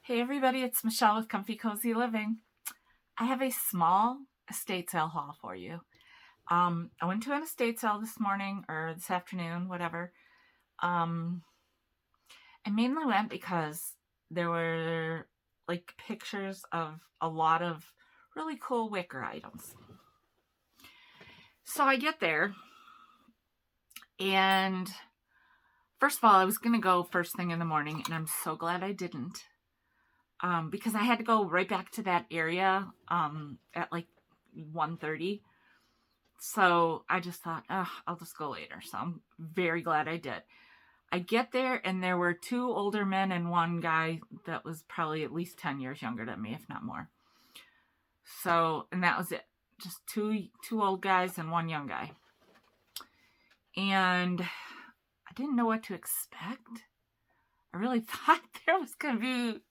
Hey everybody, it's Michelle with Comfy Cozy Living. I have a small estate sale haul for you. I went to an estate sale this morning or this afternoon, whatever. I mainly went because there were like pictures of a lot of really cool wicker items. So I get there, and first of all, I was going to go first thing in the morning, and I'm so glad I didn't. Because I had to go right back to that area at like 1:30. So I just thought, I'll just go later. So I'm very glad I did. I get there, and there were two older men and one guy that was probably at least 10 years younger than me, if not more. So, and that was it. Just two old guys and one young guy. And I didn't know what to expect. I really thought there was going to be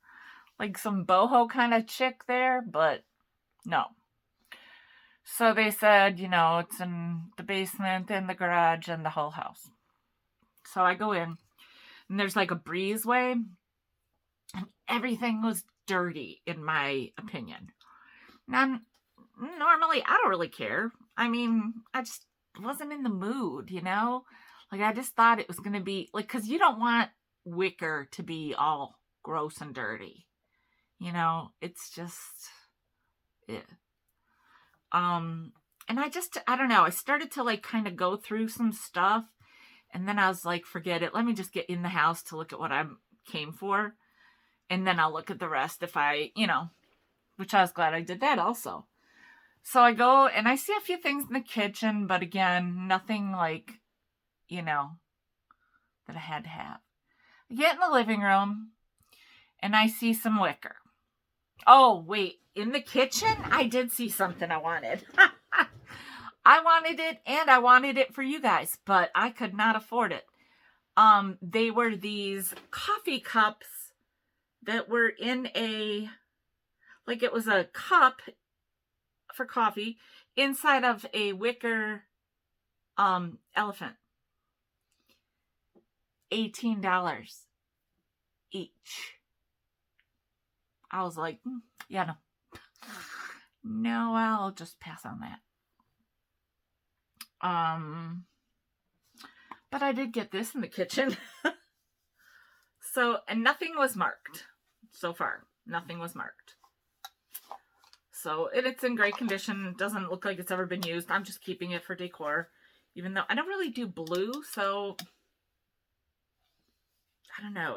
like some boho kind of chick there, but no. So they said, it's in the basement, in the garage, and the whole house. So I go in, and there's like a breezeway, and everything was dirty, in my opinion. Now, normally, I don't really care. I mean, I just wasn't in the mood, Like, I just thought it was going to be, like, because you don't want wicker to be all gross and dirty. It's just, yeah. And I don't know. I started to like kind of go through some stuff, and then I was like, forget it. Let me just get in the house to look at what I came for. And then I'll look at the rest if I, which I was glad I did that also. So I go and I see a few things in the kitchen, but again, nothing like, that I had to have. I get in the living room and I see some wicker. Oh, wait, in the kitchen, I did see something I wanted. I wanted it, and I wanted it for you guys, but I could not afford it. They were these coffee cups that were in like it was a cup for coffee inside of a wicker elephant. $18 each. I was like, yeah, no, I'll just pass on that. But I did get this in the kitchen. So, and nothing was marked so far. Nothing was marked. So, it's in great condition. It doesn't look like it's ever been used. I'm just keeping it for decor, even though I don't really do blue. So, I don't know.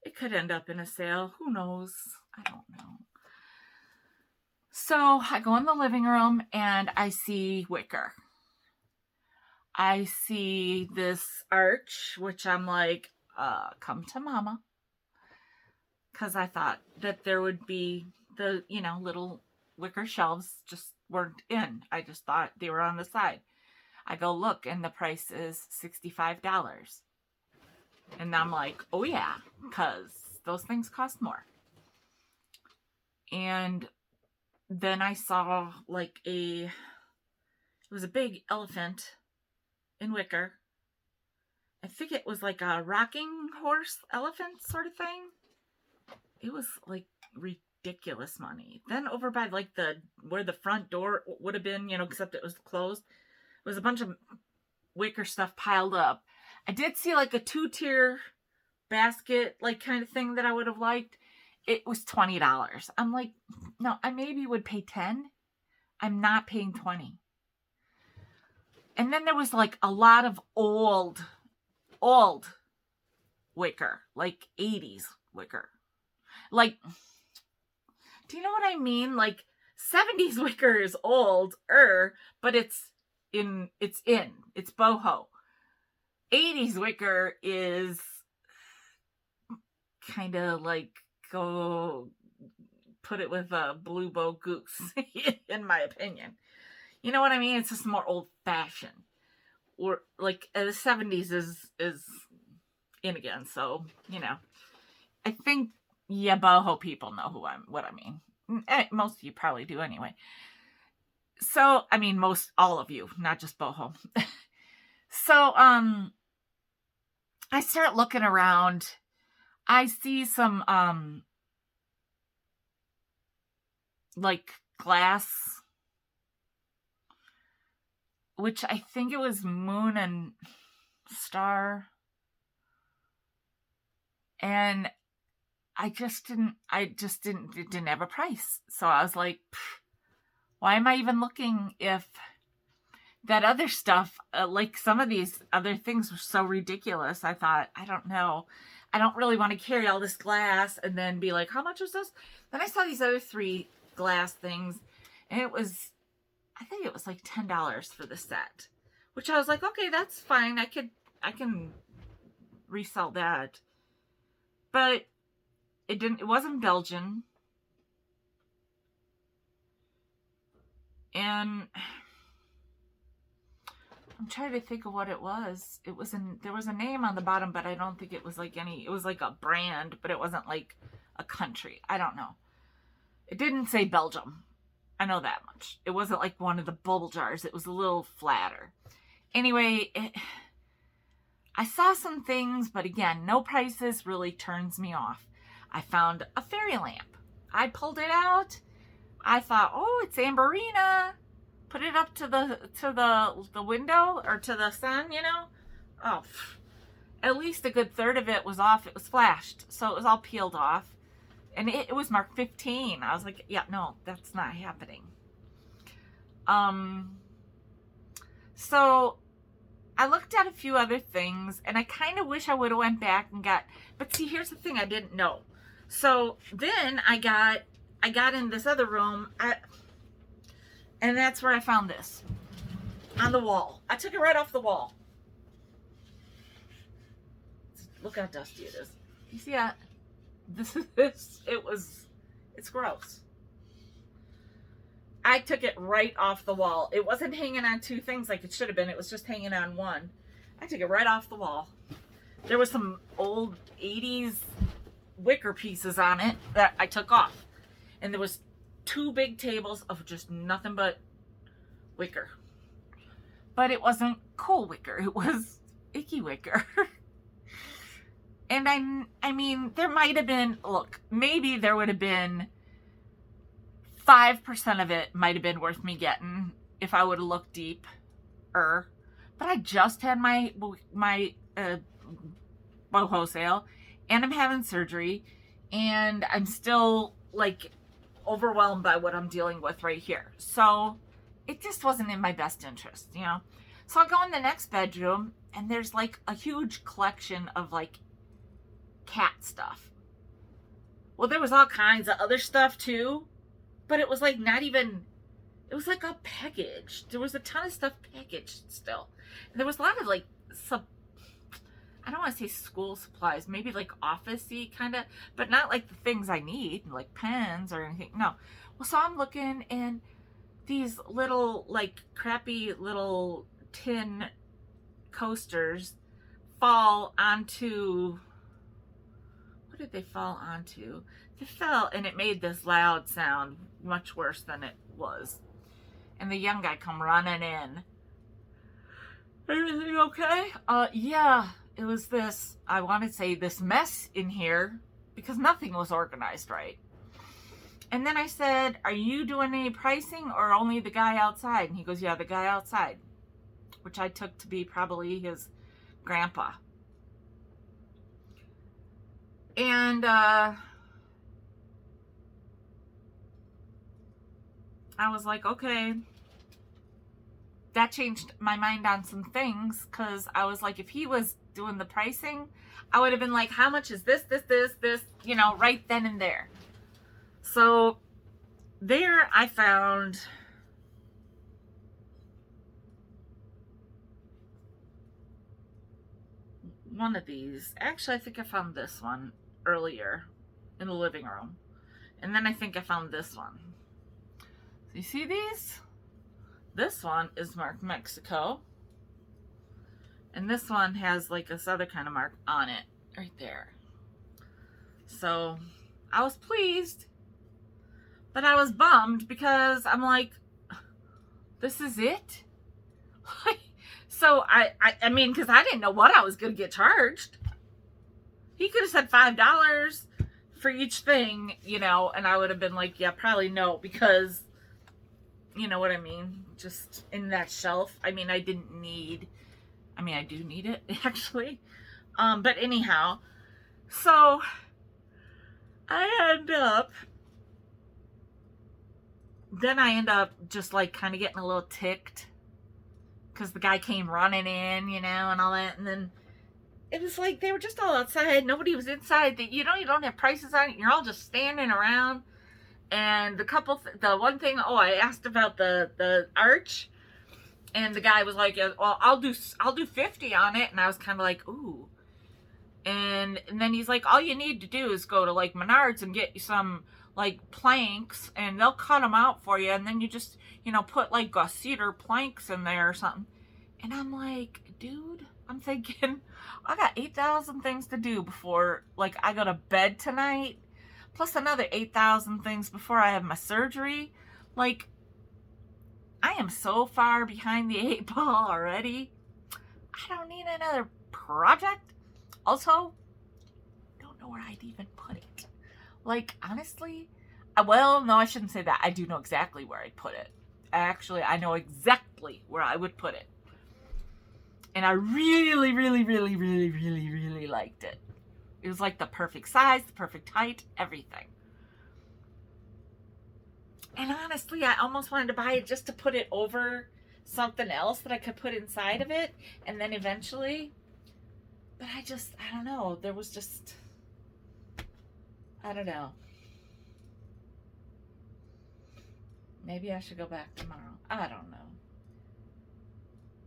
It could end up in a sale. Who knows? I don't know. So I go in the living room and I see wicker. I see this arch, which I'm like, come to mama. Because I thought that there would be the, little wicker shelves just weren't in. I just thought they were on the side. I go look, and the price is $65. And I'm like, oh yeah, because those things cost more. And then I saw like it was a big elephant in wicker. I think it was like a rocking horse elephant sort of thing. It was like ridiculous money. Then over by like where the front door would have been, except it was closed, there was a bunch of wicker stuff piled up. I did see like a 2-tier basket, like kind of thing that I would have liked. It was $20. I'm like, no, I maybe would pay $10. I'm not paying $20. And then there was like a lot of old wicker, like 80s wicker. Like, do you know what I mean? Like 70s wicker is older, but it's boho. 80s wicker is kind of like go put it with a blue bow goose, in my opinion. You know what I mean? It's just more old fashioned. Or like the 70s is in again. So, I think, boho people know what I mean. Most of you probably do anyway. So, I mean, all of you, not just boho. So, I start looking around. I see some, like glass, which I think it was moon and star. And it didn't have a price. So I was like, why am I even looking if that other stuff, like some of these other things were so ridiculous. I thought, I don't know. I don't really want to carry all this glass and then be like, how much is this? Then I saw these other 3 glass things, and I think it was like $10 for the set, which I was like, okay, that's fine. I can resell that. But it wasn't Belgian. And I'm trying to think of what it was. There was a name on the bottom, but I don't think it was like it was like a brand, but it wasn't like a country. I don't know. It didn't say Belgium. I know that much. It wasn't like one of the bubble jars. It was a little flatter. Anyway, I saw some things, but again, no prices really turns me off. I found a fairy lamp. I pulled it out. I thought, oh, it's Amberina. Put it up to the window or to the sun, you know. Oh, at least a good third of it was off. It was flashed, so it was all peeled off, and it was marked 15. I was like, yeah, no, that's not happening. So I looked at a few other things, and I kind of wish I would have went back and but see, here's the thing I didn't know. So then I got in this other room, and that's where I found this on the wall. I took it right off the wall. Look how dusty it is. You see that? It's gross. I took it right off the wall. It wasn't hanging on 2 things like it should have been. It was just hanging on 1. I took it right off the wall. There was some old 80s wicker pieces on it that I took off. And there was 2 big tables of just nothing but wicker. But it wasn't cool wicker. It was icky wicker. And I mean, there might have been, look, maybe there would have been 5% of it might have been worth me getting if I would have looked deeper. But I just had my boho sale, and I'm having surgery, and I'm still like overwhelmed by what I'm dealing with right here. So it just wasn't in my best interest, you know. So I go in the next bedroom, and there's like a huge collection of like cat stuff. Well, there was all kinds of other stuff too, but it was like not even, it was like all packaged. There was a ton of stuff packaged still. And there was a lot of like I don't want to say school supplies, maybe like office-y kind of, but not like the things I need, like pens or anything. No. Well, so I'm looking, and these little like crappy little tin coasters fall onto, what did they fall onto? They fell, and it made this loud sound, much worse than it was. And the young guy come running in. Everything okay? Yeah, it was this, I want to say this mess in here because nothing was organized right. And then I said, are you doing any pricing or only the guy outside? And he goes, yeah, the guy outside, which I took to be probably his grandpa. And I was like, okay. That changed my mind on some things, because I was like, if he was doing the pricing, I would have been like, how much is this, you know, right then and there. So there I found one of these. Actually, I think I found this one earlier in the living room. And then I think I found this one. So you see these? This one is marked Mexico. And this one has like this other kind of mark on it right there. So I was pleased, but I was bummed because I'm like, this is it? So I mean, because I didn't know what I was going to get charged. He could have said $5 for each thing, you know, and I would have been like, yeah, probably no, because, you know what I mean? Just in that shelf. I mean, I do need it, actually. But anyhow, so I end up just like kind of getting a little ticked because the guy came running in, you know, and all that. And then it was like they were just all outside. Nobody was inside. You don't have prices on it. You're all just standing around. And the one thing, I asked about the arch, and the guy was like, yeah, well, I'll do 50 on it. And I was kind of like, ooh. And then he's like, all you need to do is go to like Menards and get you some like planks, and they'll cut them out for you. And then you just, you know, put like cedar planks in there or something. And I'm like, dude, I'm thinking, I got 8,000 things to do before like I go to bed tonight, plus another 8,000 things before I have my surgery. Like, I am so far behind the 8 ball already. I don't need another project. Also, don't know where I'd even put it. Like, honestly, well, no, I shouldn't say that. I do know exactly where I'd put it. Actually, I know exactly where I would put it. And I really, really, really, really, really, really liked it. It was like the perfect size, the perfect height, everything. And honestly, I almost wanted to buy it just to put it over something else that I could put inside of it. And then eventually, but I don't know. There was just, I don't know. Maybe I should go back tomorrow. I don't know.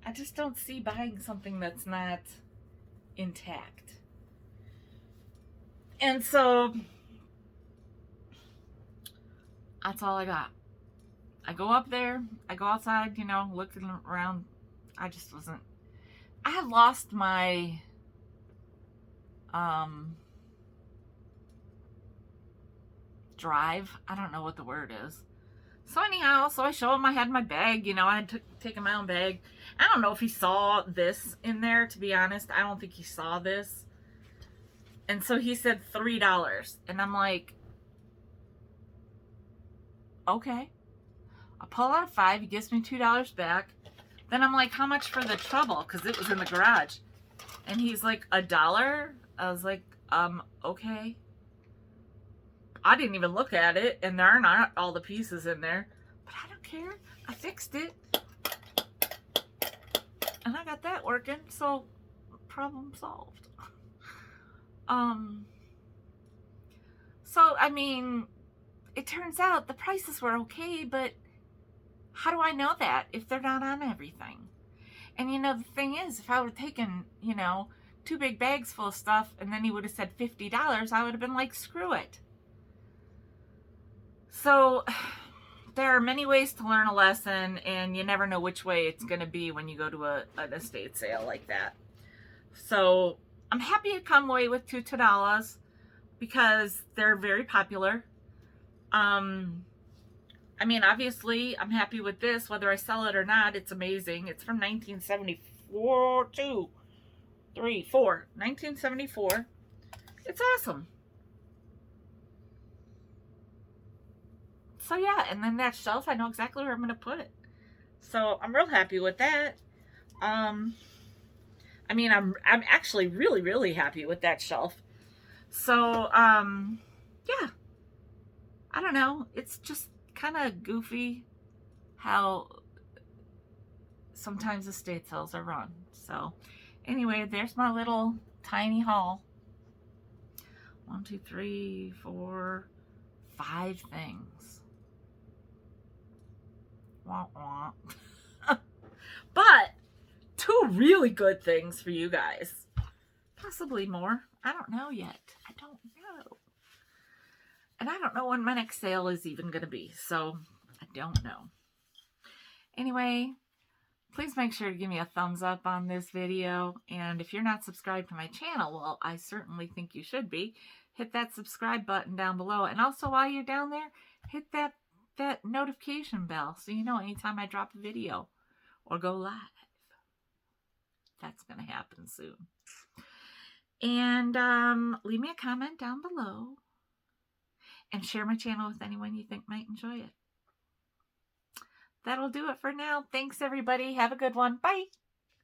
I just don't see buying something that's not intact. And so that's all I got. I go up there, I go outside, you know, looking around. I had lost my drive. I don't know what the word is. So anyhow, I show him I had my bag, you know, I had taken my own bag. I don't know if he saw this in there, to be honest. I don't think he saw this. And so he said $3. And I'm like, okay. I pull out a 5. He gives me $2 back. Then I'm like, how much for the trouble? Because it was in the garage. And he's like, $1. I was like, okay. I didn't even look at it, and there are not all the pieces in there. But I don't care. I fixed it. And I got that working, so problem solved. So, I mean, it turns out the prices were okay, but how do I know that if they're not on everything? And, you know, the thing is, if I would have taken, you know, 2 big bags full of stuff, and then he would have said $50, I would have been like, screw it. So there are many ways to learn a lesson, and you never know which way it's going to be when you go to an estate sale like that. So I'm happy to come away with 2 Todalas because they're very popular. I mean, obviously, I'm happy with this. Whether I sell it or not, it's amazing. It's from 1974. It's awesome. So yeah, and then that shelf, I know exactly where I'm going to put it. So I'm real happy with that. I mean, I'm actually really, really happy with that shelf. So, yeah. I don't know. It's just kind of goofy how sometimes estate sales are run. So, anyway, there's my little tiny haul. 1, 2, 3, 4, 5 things. Wah, wah. But 2 really good things for you guys. Possibly more. I don't know yet. I don't know. And I don't know when my next sale is even going to be. So I don't know. Anyway, please make sure to give me a thumbs up on this video. And if you're not subscribed to my channel, well, I certainly think you should be. Hit that subscribe button down below. And also while you're down there, hit that notification bell so you know anytime I drop a video or go live. That's going to happen soon. And leave me a comment down below. And share my channel with anyone you think might enjoy it. That'll do it for now. Thanks, everybody. Have a good one. Bye.